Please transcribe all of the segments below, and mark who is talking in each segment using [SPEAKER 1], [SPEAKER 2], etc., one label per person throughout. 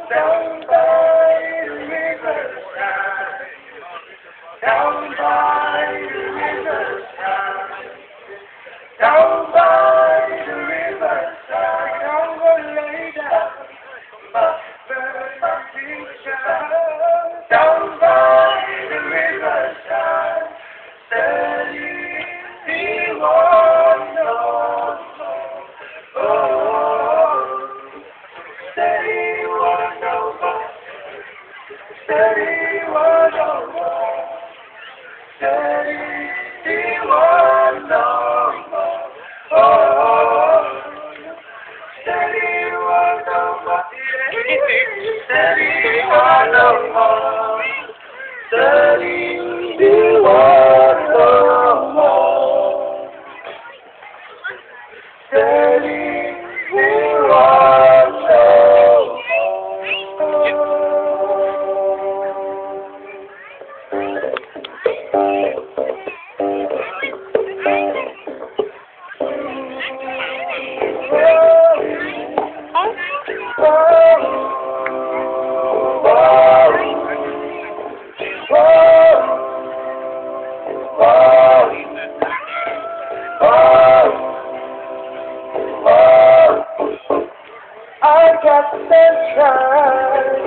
[SPEAKER 1] Down by the riverside, down by the riverside, down by the riverside, I'm gonna lay down my burning child. Down by the riverside, steady, he won't know. Oh, steady, won't know. Steady, won't know. Steady, he won't know. Oh, steady, won't know. Steady, won't know. Steady, he won't know. Steady, he won't know. I got the sunshine,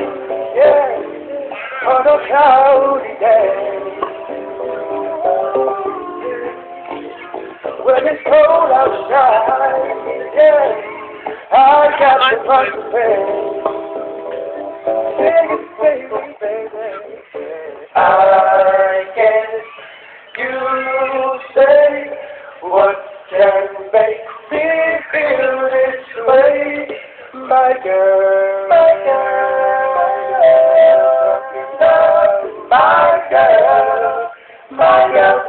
[SPEAKER 1] yeah, on a cloudy day. When it's cold outside, yeah, I got the price to pay. Baby, baby, I guess you say what can make me feel this way. My girl, my girl, my girl, my girl,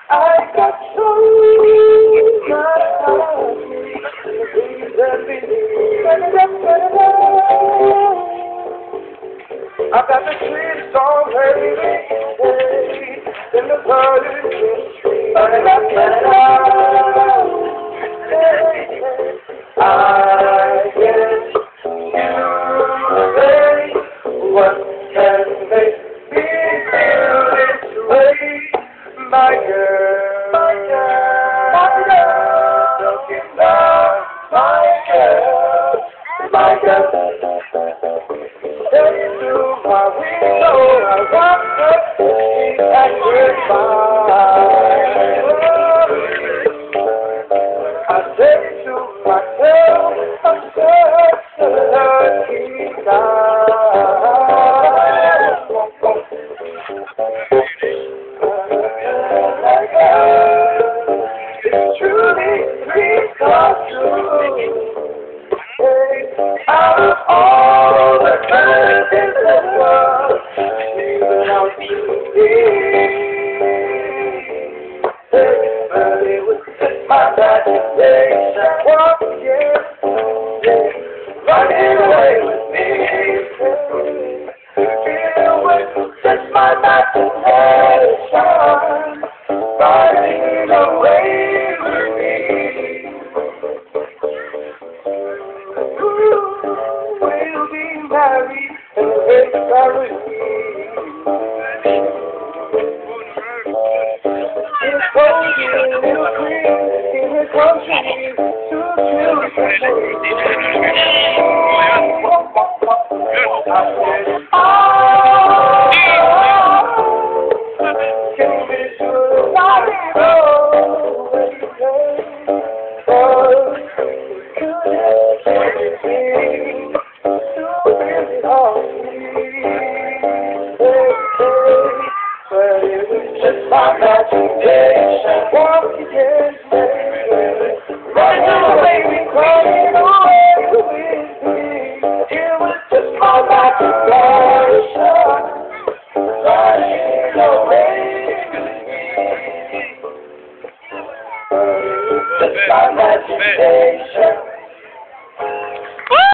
[SPEAKER 1] I got so I got the sweetest song, baby, in the garden. I guess you say what can make me feel this way, my girl, my girl, my girl, looking down, my girl, my girl. Step through my window, I walk up the street and goodbye. I say to myself, I'm such a lucky guy. It's truly dreams come true. Out of all the colors in the world, you belong to me. But it was just my imagination walking, running away with me. It was just my imagination running away with me. We'll be married in the great Paris. It's golden, it's green, in the country, can be sure I know what you say. Oh, everything to really hard but it was just my imagination walking in.